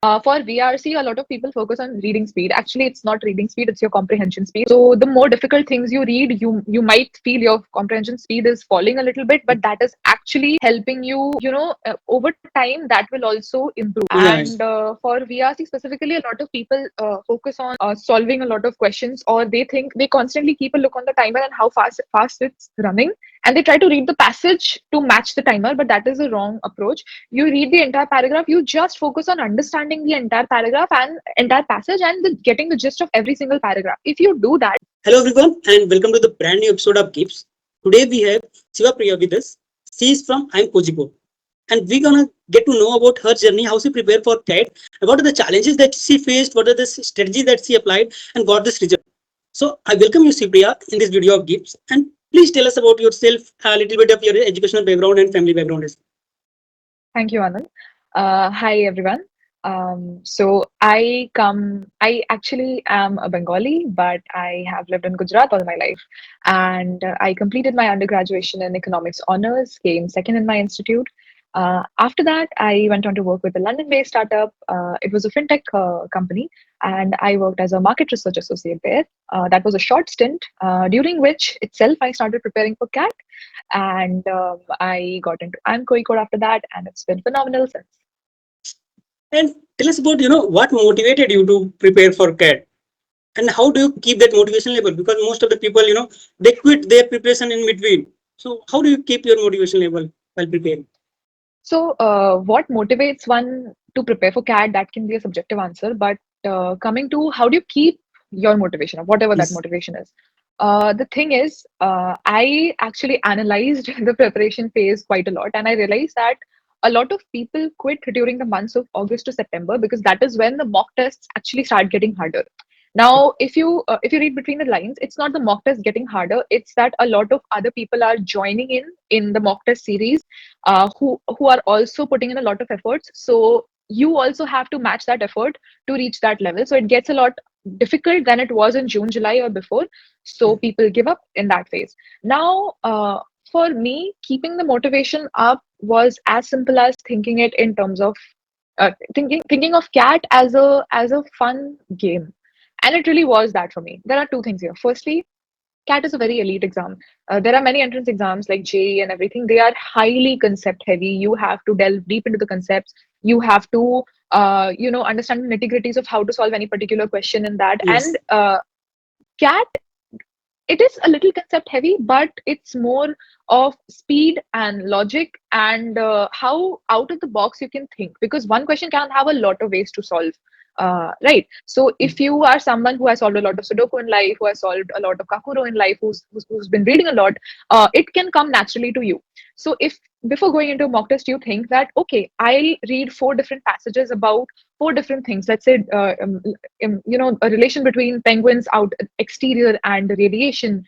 For VRC, a lot of people focus on reading speed. Actually, it's not reading speed; it's your comprehension speed. So the more difficult things you read, you might feel your comprehension speed is falling a little bit, but that is actually helping you. Over time, that will also improve. Yeah. And for VRC specifically, a lot of people focus on solving a lot of questions, or they think they constantly keep a look on the timer and how fast it's running, and they try to read the passage to match the timer. But that is a wrong approach. You read the entire paragraph, you just focus on understanding the entire paragraph and entire passage and getting the gist of every single paragraph. If you do that. Hello everyone and welcome to the brand new episode of GIBS. Today we have Shivapriya with us. She is from iimkozhikode. And we're gonna get to know about her journey, how she prepared for CAT, and what are the challenges that she faced, what are the strategies that she applied and got this result. So I welcome you, Shivapriya, in this video of GIBS. And please tell us about yourself, a little bit of your educational background and family background as well. Thank you, Anand. Hi, everyone. I actually am a Bengali, but I have lived in Gujarat all my life. And I completed my undergraduate in economics honors, came second in my institute. After that, I went on to work with a London based startup. It was a fintech company, and I worked as a market research associate there. That was a short stint, during which itself I started preparing for CAT, and I got into iimkozhikode after that, and it's been phenomenal since. And tell us about, what motivated you to prepare for CAT and how do you keep that motivation level? Because most of the people, they quit their preparation in between. So how do you keep your motivation level while preparing? So, what motivates one to prepare for CAT? That can be a subjective answer, but coming to how do you keep your motivation, or whatever that Yes. motivation is. The thing is, I actually analyzed the preparation phase quite a lot, and I realized that a lot of people quit during the months of August to September because that is when the mock tests actually start getting harder. Now, if you read between the lines, it's not the mock test getting harder. It's that a lot of other people are joining in the mock test series, who are also putting in a lot of efforts. So you also have to match that effort to reach that level. So it gets a lot difficult than it was in June, July, or before. So people give up in that phase. Now, for me, keeping the motivation up was as simple as thinking it in terms of thinking of CAT as a fun game, and it really was that for me. There are two things here. Firstly, CAT is a very elite exam. There are many entrance exams like JEE and everything. They are highly concept heavy. You have to delve deep into the concepts. You have to, understand the nitty gritties of how to solve any particular question in that. Yes. And CAT, it is a little concept heavy, but it's more of speed and logic and how out of the box you can think, because one question can have a lot of ways to solve. Right. So if you are someone who has solved a lot of Sudoku in life, who has solved a lot of Kakuro in life, who's been reading a lot, it can come naturally to you. So if before going into a mock test, you think that, okay, I'll read four different passages about four different things. Let's say, a relation between penguins out exterior and radiation,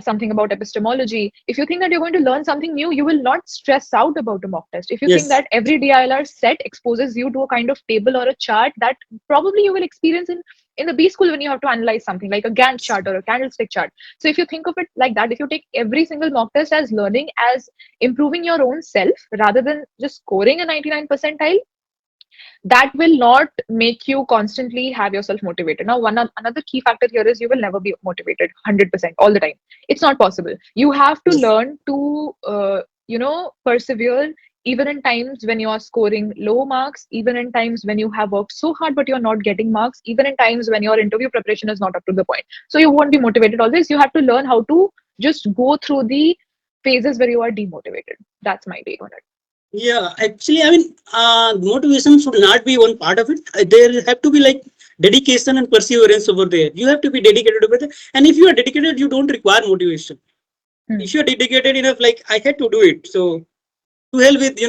something about epistemology. If you think that you're going to learn something new, you will not stress out about a mock test. If you think Yes. that every DILR set exposes you to a kind of table or a chart that probably you will experience in the B school when you have to analyze something like a Gantt chart or a candlestick chart. So if you think of it like that, if you take every single mock test as learning, as improving your own self rather than just scoring a 99 percentile, that will not make you constantly have yourself motivated. Now, another key factor here is you will never be motivated 100% all the time. It's not possible. You have to Yes. learn to persevere even in times when you are scoring low marks, even in times when you have worked so hard but you're not getting marks, even in times when your interview preparation is not up to the point. So you won't be motivated always. You have to learn how to just go through the phases where you are demotivated. That's my take on it. Yeah, actually, motivation should not be one part of it. There have to be like dedication and perseverance over there. You have to be dedicated over there. And if you are dedicated, you don't require motivation. Hmm. If you are dedicated enough, like I had to do it. So to hell with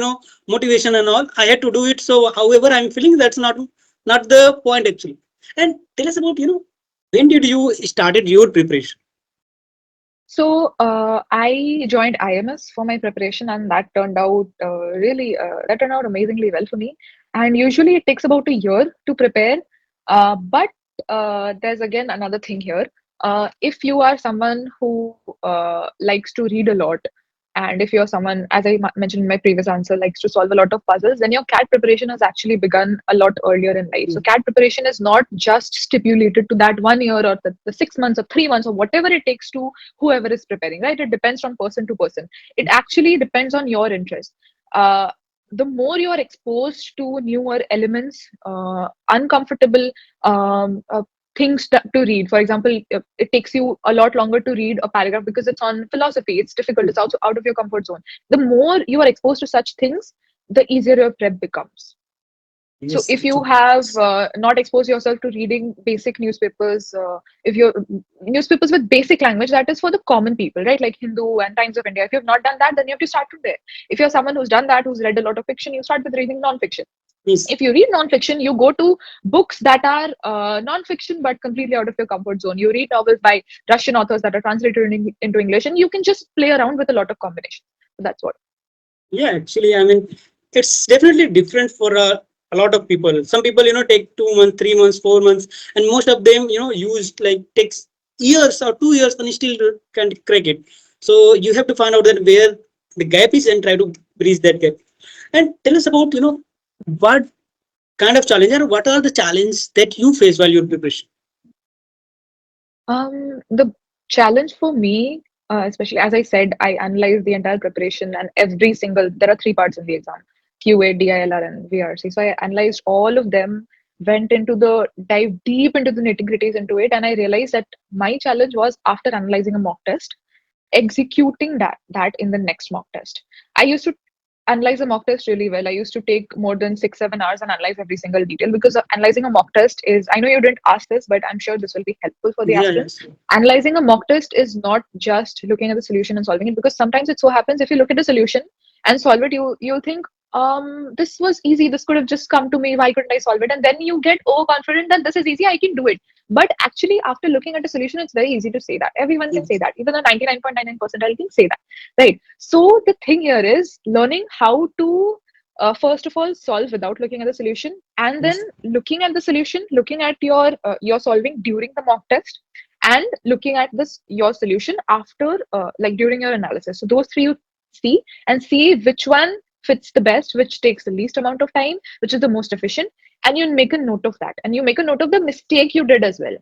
motivation and all, I had to do it. So however I'm feeling, that's not the point actually. And tell us about when did you started your preparation? So I joined IMS for my preparation, and that turned out that turned out amazingly well for me. And usually it takes about a year to prepare, but there's again another thing here. If you are someone who likes to read a lot, And if you're someone, as I mentioned in my previous answer, likes to solve a lot of puzzles, then your CAT preparation has actually begun a lot earlier in life. So Mm. CAT preparation is not just stipulated to that 1 year or the 6 months or 3 months or whatever it takes to whoever is preparing, right? It depends from person to person. It actually depends on your interest. Uh, the more you are exposed to newer elements, uncomfortable things to read. For example, it takes you a lot longer to read a paragraph because it's on philosophy. It's difficult. It's also out of your comfort zone. The more you are exposed to such things, the easier your prep becomes. So Yes, if you have not exposed yourself to reading basic newspapers, if you're newspapers with basic language, that is for the common people, right? Like Hindu and Times of India. If you have not done that, then you have to start from there. If you're someone who's done that, who's read a lot of fiction, you start with reading non-fiction. yes. If you read non-fiction, you go to books that are non-fiction but completely out of your comfort zone. You read novels by Russian authors that are translated into English, and you can just play around with a lot of combinations. So that's what. Yeah, actually, I mean, it's definitely different for a lot of people. Some people, take 2 months, 3 months, 4 months, and most of them, use like takes years or 2 years and still can't crack it. So you have to find out that where the gap is and try to bridge that gap. And tell us about, what kind of challenge or what are the challenges that you face while you're preparation? The challenge for me, especially as I said, I analyzed the entire preparation and every single. There are three parts in the exam: QA, DILR, and VRC. So I analyzed all of them, went into the dive deep into the nitty gritties into it, and I realized that my challenge was after analyzing a mock test, executing that in the next mock test. I used to analyze a mock test really well. I used to take more than 6 7 hours and analyze every single detail because analyzing a mock test is, I know you didn't ask this, but I'm sure this will be helpful for the Yeah, aspirants. yes. Analyzing a mock test is not just looking at the solution and solving it, because sometimes it so happens if you look at the solution and solve it, you'll think, this was easy, this could have just come to me, why couldn't I solve it? And then you get overconfident that this is easy, I can do it. But actually, after looking at a solution, it's very easy to say that. Everyone can say Yes. that. Even a 99.99 percentile can say that, right? So the thing here is learning how to first of all solve without looking at the solution, and then Yes. looking at the solution, looking at your solving during the mock test, and looking at this your solution after like during your analysis. So those three you see, and see which one fits the best, which takes the least amount of time, which is the most efficient, and you make a note of that, and you make a note of the mistake you did as well,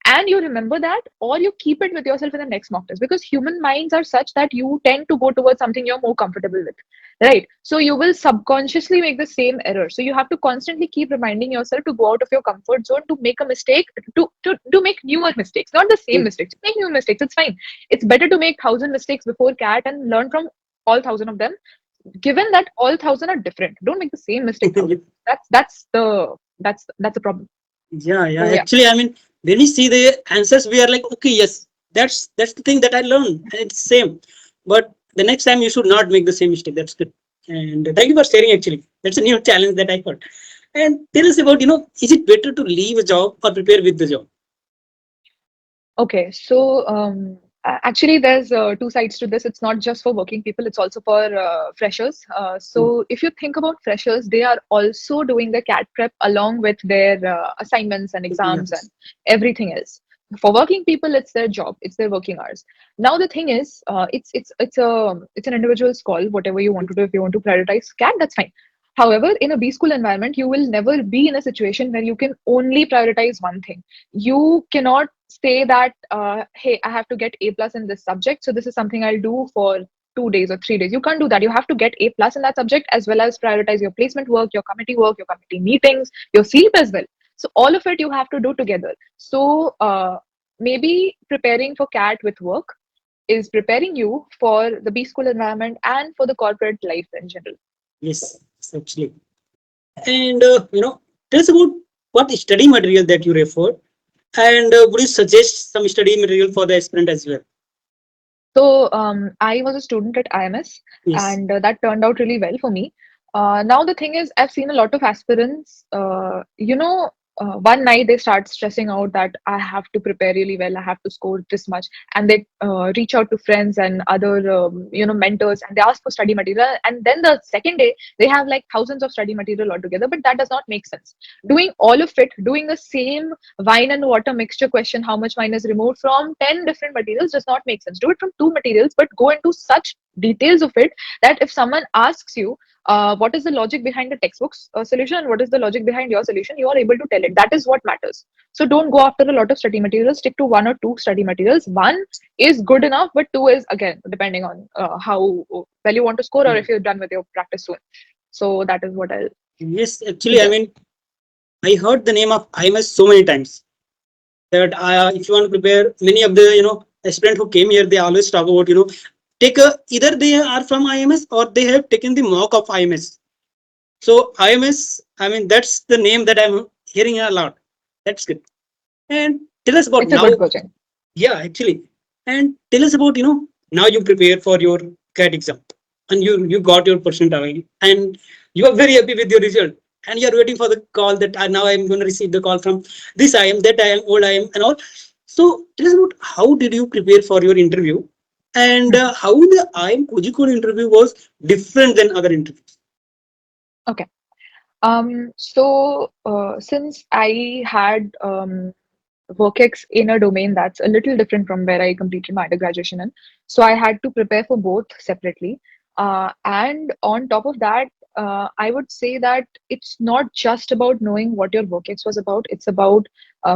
and you remember that, or you keep it with yourself in the next mock test, because human minds are such that you tend to go towards something you're more comfortable with, right? So you will subconsciously make the same error, so you have to constantly keep reminding yourself to go out of your comfort zone, to make a mistake, to make newer mistakes, not the same Yes. mistakes, make new mistakes. It's fine. It's better to make 1,000 mistakes before cat and learn from all 1,000 of them, given that all 1,000 are different. Don't make the same mistake 1,000. That's the problem. Yeah, yeah. So yeah. Actually, I mean, when we see the answers, we are like, okay, yes, that's the thing that I learned, and it's same. But the next time, you should not make the same mistake. That's good. And thank you for sharing. Actually, that's a new challenge that I got. And tell us about, is it better to leave a job or prepare with the job? Okay, so actually, there's two sides to this. It's not just for working people; it's also for freshers. Mm. So if you think about freshers, they are also doing the CAT prep along with their assignments and exams and Yes. everything else. For working people, it's their job, it's their working hours. Now the thing is, it's an individual's call. Whatever you want to do, if you want to prioritize CAT, that's fine. However, in a B school environment, you will never be in a situation where you can only prioritize one thing. You cannot say that, hey, I have to get A plus in this subject, so this is something I'll do for 2 days or 3 days. You can't do that. You have to get A plus in that subject, as well as prioritize your placement work, your committee meetings, your sleep as well. So all of it you have to do together. So maybe preparing for CAT with work is preparing you for the B school environment and for the corporate life in general. Yes, actually. And tell us about what study material that you refer, and would you suggest some study material for the aspirant as well? So I was a student at IMS, Yes. and that turned out really well for me. Now the thing is, I've seen a lot of aspirants. one night they start stressing out that I have to prepare really well, I have to score this much, and they reach out to friends and other mentors, and they ask for study material, and then the second day they have like thousands of study material altogether. But that does not make sense. Doing all of it, doing the same wine and water mixture question, how much wine is removed from 10 different materials, does not make sense. Do it from two materials, but go into such details of it that if someone asks you what is the logic behind the textbook's solution and what is the logic behind your solution, you are able to tell it. That is what matters. So don't go after a lot of study materials. Stick to one or two study materials. One is good enough, but two is, again, depending on how well you want to score or Yeah. if you're done with your practice soon. So that is what I'll Yes, actually, I suggest. mean, I heard the name of IMS so many times that if you want to prepare, many of the aspirant who came here, they always talk about take either they are from IMS or they have taken the mock of IMS. So IMS, I mean, that's the name that I'm hearing a lot. That's good. And tell us about It's a now. good coaching. Yeah, actually. And tell us about, now you prepare for your CAT exam and you got your percentile and you are very happy with your result and you are waiting for the call that now I'm going to receive the call from this IM, that IM, old IM and all. So tell us about how did you prepare for your interview and how the IM Kozhikode interview was different than other interviews. Okay. Since I had WorkX in a domain that's a little different from where I completed my undergraduation in. So I had to prepare for both separately. And on top of that, I would say that it's not just about knowing what your WorkX was about. It's about,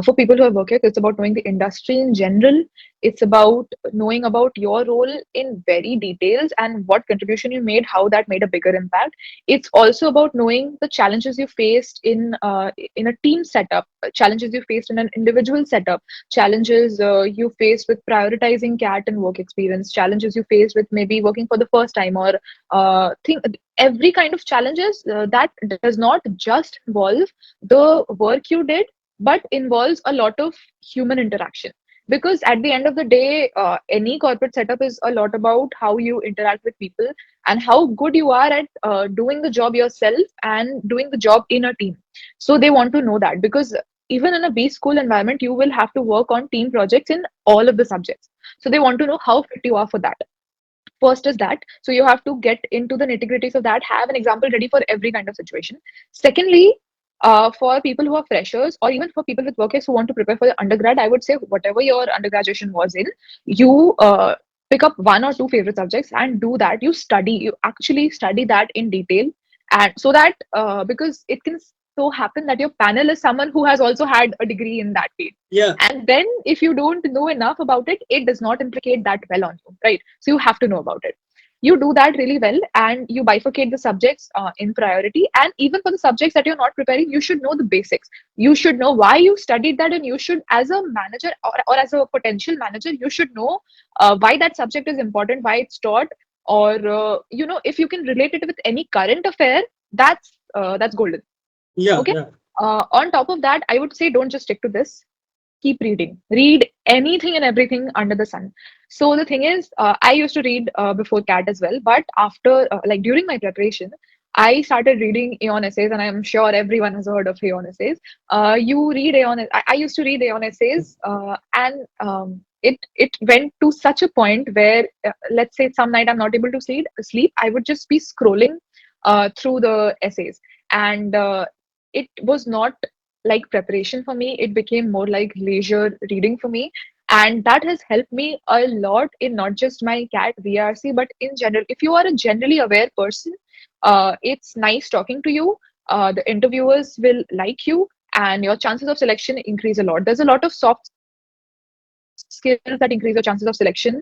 for people who have WorkX, it's about knowing the industry in general. It's about knowing about your role in very details and what contribution you made, how that made a bigger impact. It's also about knowing the challenges you faced in a team setup, challenges you faced in an individual setup, challenges you faced with prioritizing cat and work experience, challenges you faced with maybe working for the first time, or think every kind of challenges that does not just involve the work you did, but involves a lot of human interaction. Because at the end of the day, any corporate setup is a lot about how you interact with people and how good you are at doing the job yourself and doing the job in a team. So they want to know that, because even in a B school environment, you will have to work on team projects in all of the subjects. So they want to know how fit you are for that. First is that, so you have to get into the nitty gritties of that, have an example ready for every kind of situation. Secondly, for people who are freshers or even for people with workers who want to prepare for the undergrad, I would say whatever your undergraduation was in, you pick up one or two favorite subjects and do that. You study, you actually study that in detail, and so that because it can so happen that your panel is someone who has also had a degree in that field. Yeah, And then if you don't know enough about it, it does not implicate that well on you, right? So you have to know about it. You do that really well, and you bifurcate the subjects in priority. And even for the subjects that you're not preparing, you should know the basics. You should know why you studied that, and you should, as a manager, or as a potential manager, you should know why that subject is important, why it's taught, or if you can relate it with any current affair, that's golden. yeah, Okay. yeah. On top of that, I would say don't just stick to this. Keep reading. Read anything and everything under the sun. So the thing is, I used to read before CAT as well, but after, like during my preparation, I started reading Aeon essays, and I'm sure everyone has heard of Aeon essays. You read Aeon. I used to read Aeon essays, and it went to such a point where, let's say, some night I'm not able to sleep. I would just be scrolling through the essays, and it was not like preparation for me. It became more like leisure reading for me. And that has helped me a lot in not just my CAT VRC, but in general. If you are a generally aware person, it's nice talking to you. The interviewers will like you, and your chances of selection increase a lot. There's a lot of soft skills that increase your chances of selection,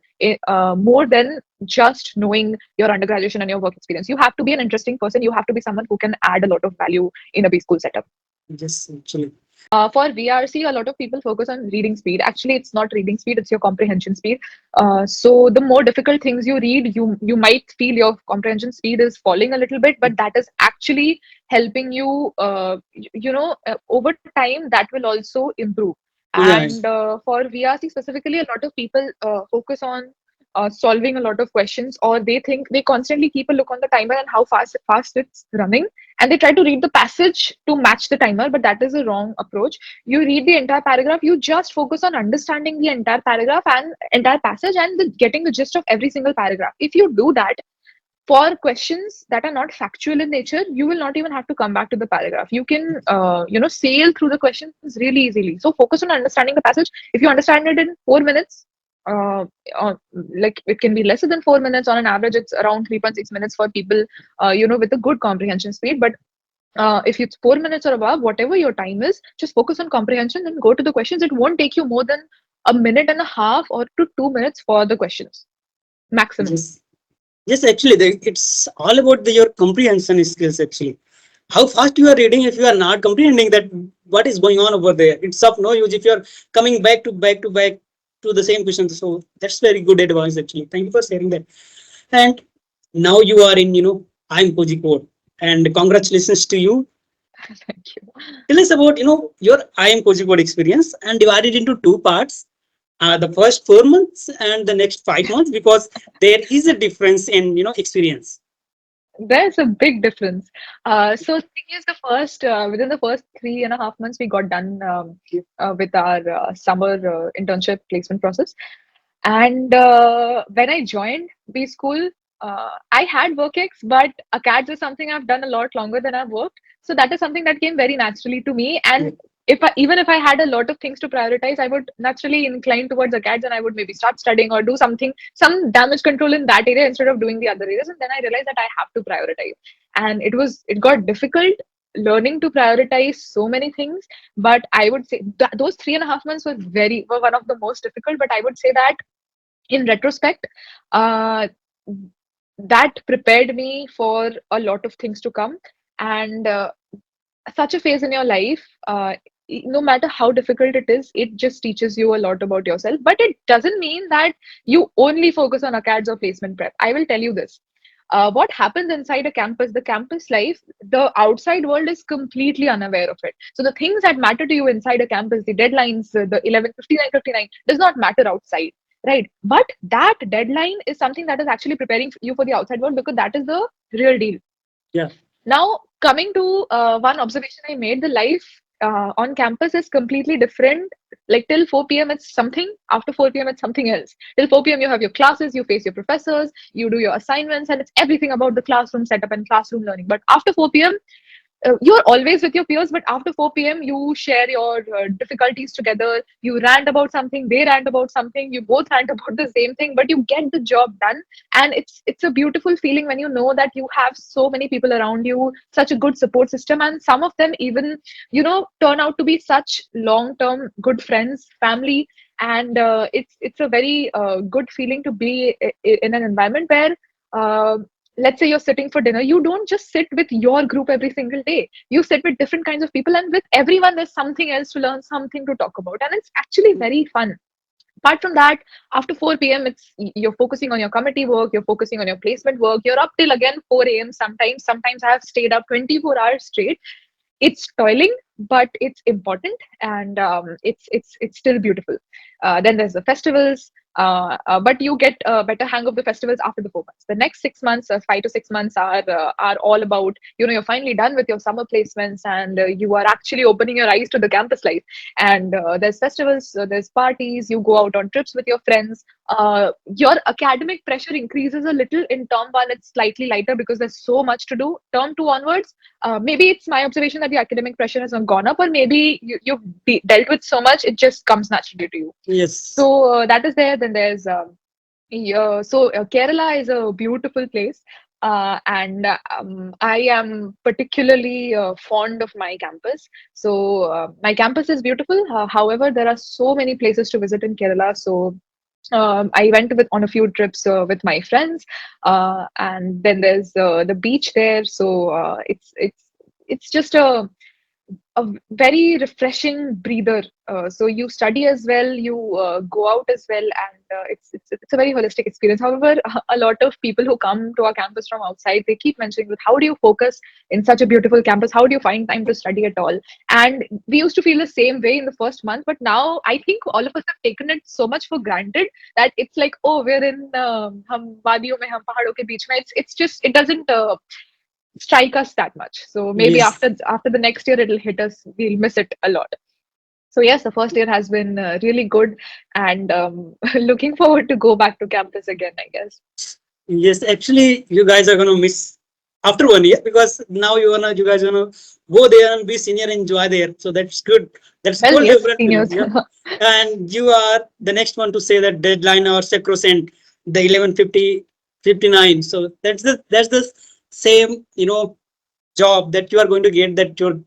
more than just knowing your undergraduation and your work experience. You have to be an interesting person. You have to be someone who can add a lot of value in a B school setup. Yes, actually. For VRC, a lot of people focus on reading speed. Actually, it's not reading speed; it's your comprehension speed. So the more difficult things you read, you might feel your comprehension speed is falling a little bit, but that is actually helping you. Over time, that will also improve. Yeah, And for VRC specifically, a lot of people focus on solving a lot of questions, or they think they constantly keep a look on the timer and how fast it's running, and they try to read the passage to match the timer, but that is a wrong approach. You read the entire paragraph, you just focus on understanding the entire paragraph and entire passage and getting the gist of every single paragraph. If you do that, for questions that are not factual in nature, you will not even have to come back to the paragraph. You can sail through the questions really easily. So focus on understanding the passage. If you understand it in 4 minutes, uh, like it can be lesser than 4 minutes. On an average, it's around 3.6 minutes for people with a good comprehension speed. But if it's 4 minutes or above, whatever your time is, just focus on comprehension and go to the questions. It won't take you more than a minute and a half or to 2 minutes for the questions maximum. Yes. Yes, actually, it's all about your comprehension skills. Actually, how fast you are reading, if you are not comprehending that what is going on over there, it's of no use if you are coming back to the same question. So that's very good advice. Actually, thank you for sharing that. And now you are in, I'm Kozhikode, and congratulations to you. Thank you. Tell us about, your I'm Kozhikode experience and divide it into two parts. The first 4 months and the next 5 months, because there is a difference in, experience. There's a big difference. So the thing is, the first within the first 3.5 months, we got done with our summer internship placement process. And when I joined B school, I had work-ex, but ACADS is something I've done a lot longer than I've worked. So that is something that came very naturally to me. And even if I had a lot of things to prioritize, I would naturally incline towards ACADS, and I would maybe start studying or do something, some damage control in that area instead of doing the other areas. And then I realized that I have to prioritize. And it got difficult learning to prioritize so many things. But I would say that those 3.5 months were one of the most difficult. But I would say that in retrospect, uh, that prepared me for a lot of things to come. And such a phase in your life, no matter how difficult it is, it just teaches you a lot about yourself. But it doesn't mean that you only focus on ACADS or placement prep. I will tell you this. What happens inside a campus, the campus life, the outside world is completely unaware of it. So the things that matter to you inside a campus, the deadlines, the 11:59:59, does not matter outside, right? But that deadline is something that is actually preparing you for the outside world, because that is the real deal. Yeah. Now, coming to one observation I made, the life on campus is completely different. Like till 4 p.m., it's something. After 4 p.m., it's something else. Till 4 p.m., you have your classes, you face your professors, you do your assignments, and it's everything about the classroom setup and classroom learning. But after 4 p.m., you're always with your peers, but after 4 p.m., you share your difficulties together. You rant about something, they rant about something, you both rant about the same thing, but you get the job done. And it's a beautiful feeling when you know that you have so many people around you, such a good support system, and some of them even, turn out to be such long-term good friends, family. And it's a very good feeling to be in an environment where uh, let's say you're sitting for dinner, you don't just sit with your group every single day. You sit with different kinds of people, and with everyone there's something else to learn, something to talk about, and it's actually very fun. Apart from that, after 4 p.m., it's you're focusing on your committee work, you're focusing on your placement work, you're up till again 4 a.m. Sometimes I have stayed up 24 hours straight. It's toiling, but it's important. And it's still beautiful. Then there's the festivals, but you get a better hang of the festivals after the 4 months. The next 6 months, 5 to 6 months are all about, you're finally done with your summer placements, and you are actually opening your eyes to the campus life. And there's festivals, there's parties, you go out on trips with your friends. Your academic pressure increases a little. In term one, it's slightly lighter because there's so much to do. Term two onwards, maybe it's my observation that the academic pressure has not gone up, or maybe you've dealt with so much, it just comes naturally to you. Yes. So that is there. Then there's Kerala is a beautiful place, and I am particularly fond of my campus. So my campus is beautiful. However, there are so many places to visit in Kerala. So I went on a few trips with my friends, and then there's the beach there. So it's just a very refreshing breather. So you study as well, you go out as well, and it's a very holistic experience. However, a lot of people who come to our campus from outside, they keep mentioning that how do you focus in such a beautiful campus? How do you find time to study at all? And we used to feel the same way in the first month, but now I think all of us have taken it so much for granted that it's like, oh, we're in hum wadiyon mein, hum pahadon ke beech mein. It's just it doesn't strike us that much. So maybe Yes. after the next year it'll hit us. We'll miss it a lot. So yes, the first year has been really good, and looking forward to go back to campus again, I guess. Yes, actually, you guys are gonna miss after 1 year because now you guys gonna go there and be senior, enjoy there. So that's good. That's Well, whole yes, different feeling. seniors. Yeah, and you are the next one to say that deadline or sacrosanct, the 11:59. So that's the same job that you are going to get, that your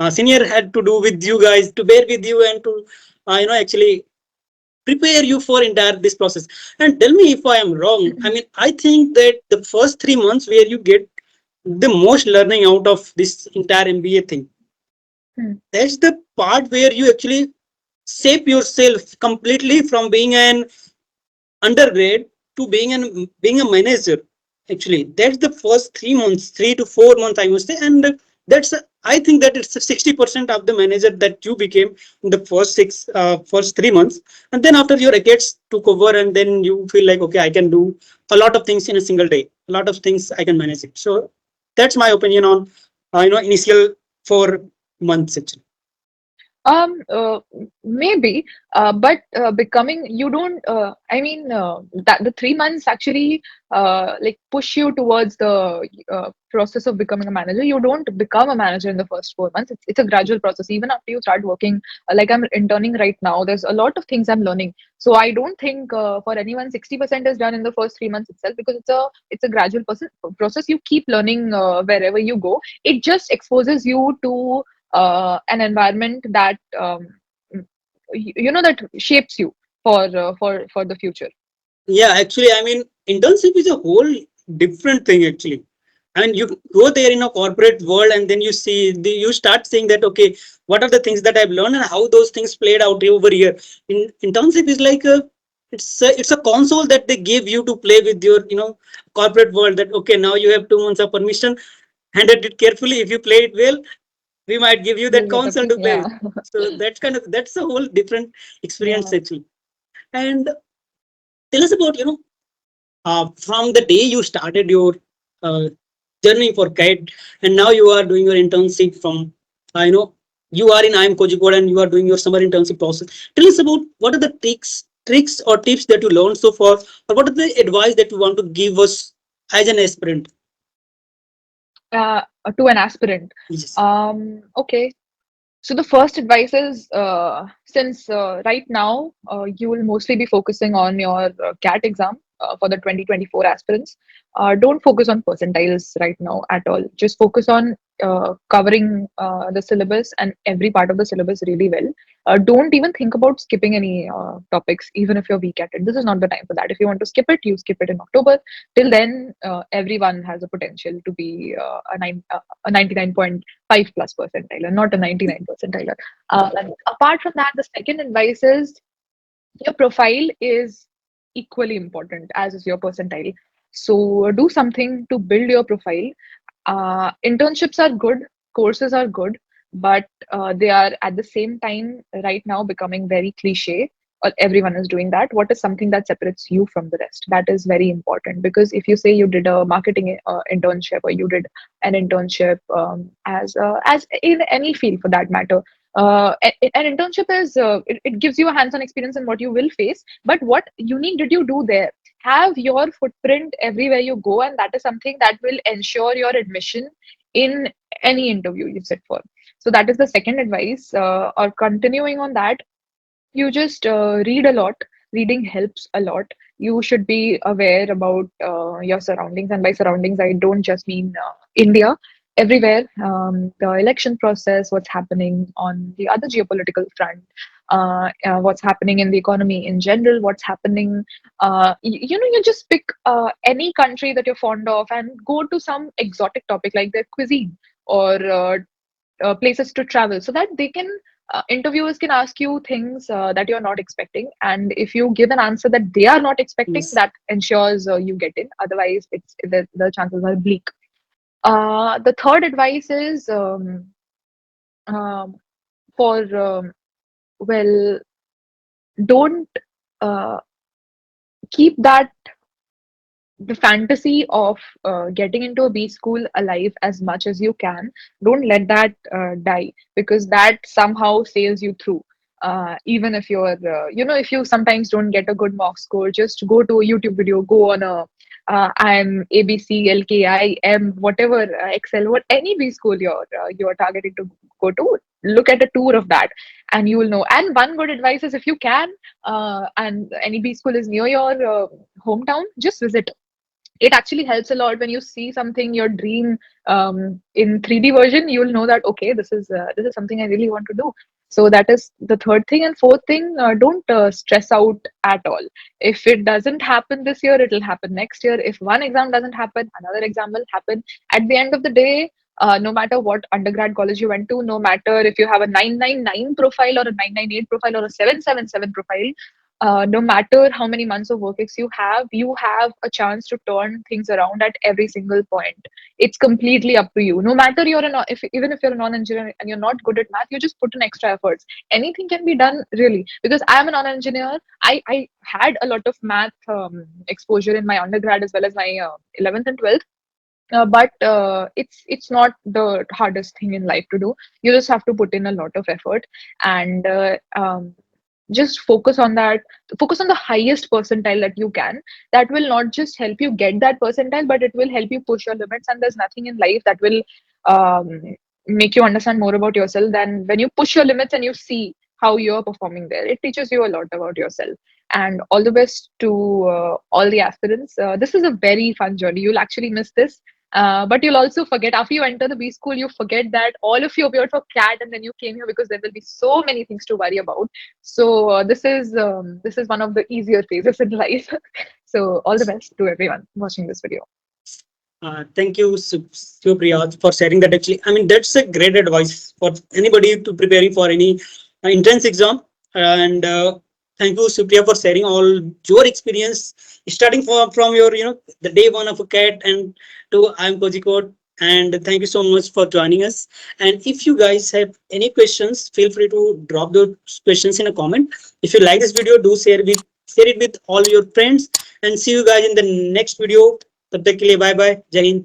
senior had to do with you guys to bear with you and to actually prepare you for entire this process. And tell me if I am wrong. I mean, I think that the first 3 months where you get the most learning out of this entire MBA thing, Hmm. that's the part where you actually shape yourself completely from being an undergrad to being a manager. Actually, that's the first 3 months, 3 to 4 months, I must say. And that's I think that it's 60% of the manager that you became in the first 3 months. And then after your gets took over, and then you feel like, okay, I can do a lot of things in a single day, a lot of things I can manage it. So that's my opinion on initial 4 months actually. Um, uh, Maybe, but becoming you don't. I mean, that the 3 months actually like push you towards the process of becoming a manager. You don't become a manager in the first 4 months. It's a gradual process. Even after you start working, like I'm interning right now, there's a lot of things I'm learning. So I don't think for anyone 60% is done in the first 3 months itself, because it's a gradual process. You keep learning wherever you go. It just exposes you to an environment that that shapes you for the future. Yeah, actually, I mean, internship is a whole different thing. Actually, I mean, you go there in a corporate world, and then you start saying that, okay, what are the things that I've learned and how those things played out over here. Internship is like it's a console that they give you to play with your corporate world. That, okay, now you have 2 months of permission, handle it carefully. If you play it well, we might give you that You'll get a console to play yeah. with. So that's a whole different experience Yeah. actually. And tell us about from the day you started your uh, journey for CAT, and now you are doing your internship from, I know you are in iimkozhikode and you are doing your summer internship process. Tell us about what are the tricks or tips that you learned so far, or what are the advice that you want to give us as an aspirant. uh, to an aspirant. Yes. Okay. So the first advice is, since right now you will mostly be focusing on your CAT exam for the 2024 aspirants, don't focus on percentiles right now at all. Just focus on covering the syllabus and every part of the syllabus really well. Don't even think about skipping any topics, even if you're weak at it. This is not the time for that. If you want to skip it, you skip it in October. Till then, everyone has a potential to be a 99.5 plus percentiler, not a 99 percentiler. And apart from that, the second advice is your profile is equally important as is your percentile. So do something to build your profile. Internships are good, courses are good, but they are at the same time right now becoming very cliche. Everyone is doing that. What is something that separates you from the rest? That is very important, because if you say you did a marketing internship, or you did an internship as in any field for that matter, an internship is it gives you a hands-on experience in what you will face. But what unique did you do there? Have your footprint everywhere you go, and that is something that will ensure your admission in any interview you sit for. So that is the second advice. Or continuing on that, you just read a lot. Reading helps a lot. You should be aware about your surroundings, and by surroundings I don't just mean India. Everywhere, the election process, what's happening on the other geopolitical front, what's happening in the economy in general, what's happening. You just pick any country that you're fond of and go to some exotic topic like their cuisine, or places to travel, so that they can interviewers can ask you things that you're not expecting, and if you give an answer that they are not expecting, Yes. that ensures you get in. Otherwise, the chances are bleak. The third advice is um, for well, don't uh, keep that the fantasy of getting into a B school alive as much as you can. Don't let that die, because that somehow sails you through. Even if you're, if you sometimes don't get a good mock score, just go to a YouTube video, go on a I'm ABC, LKI, whatever, Excel, what any B school you're targeting to go to. Look at a tour of that, and you will know. And one good advice is, if you can, and any B school is near your hometown, just visit. It actually helps a lot when you see something, your dream, in 3D version. You'll know that, okay, this is something I really want to do. So that is the third thing. And fourth thing, don't stress out at all. If it doesn't happen this year, it'll happen next year. If one exam doesn't happen, another exam will happen. At the end of the day, no matter what undergrad college you went to, no matter if you have a 999 profile or a 998 profile or a 777 profile, no matter how many months of work you have a chance to turn things around at every single point. It's completely up to you. No matter even if you're a non-engineer and you're not good at math, you just put in extra efforts. Anything can be done, really. Because I'm a non-engineer, I had a lot of math exposure in my undergrad as well as my 11th and 12th. But it's not the hardest thing in life to do. You just have to put in a lot of effort, and just focus on the highest percentile that you can. That will not just help you get that percentile, but it will help you push your limits. And there's nothing in life that will um, make you understand more about yourself than when you push your limits and you see how you're performing there. It teaches you a lot about yourself. And all the best to all the aspirants. This is a very fun journey. You'll actually miss this, but you'll also forget after you enter the B school, you forget that all of you appeared for CAT and then you came here, because there will be so many things to worry about. So this is one of the easier phases in life. So all the best to everyone watching this video. Thank you, Shivapriya, for sharing that. Actually, I mean, that's a great advice for anybody to preparing for any entrance exam. And thank you, Shivapriya, for sharing all your experience, starting from your, the day one of a cat and to iimkozhikode. And thank you so much for joining us. And if you guys have any questions, feel free to drop those questions in a comment. If you like this video, do share it with all your friends. And see you guys in the next video. तब तक के लिए bye bye, जय हिंद।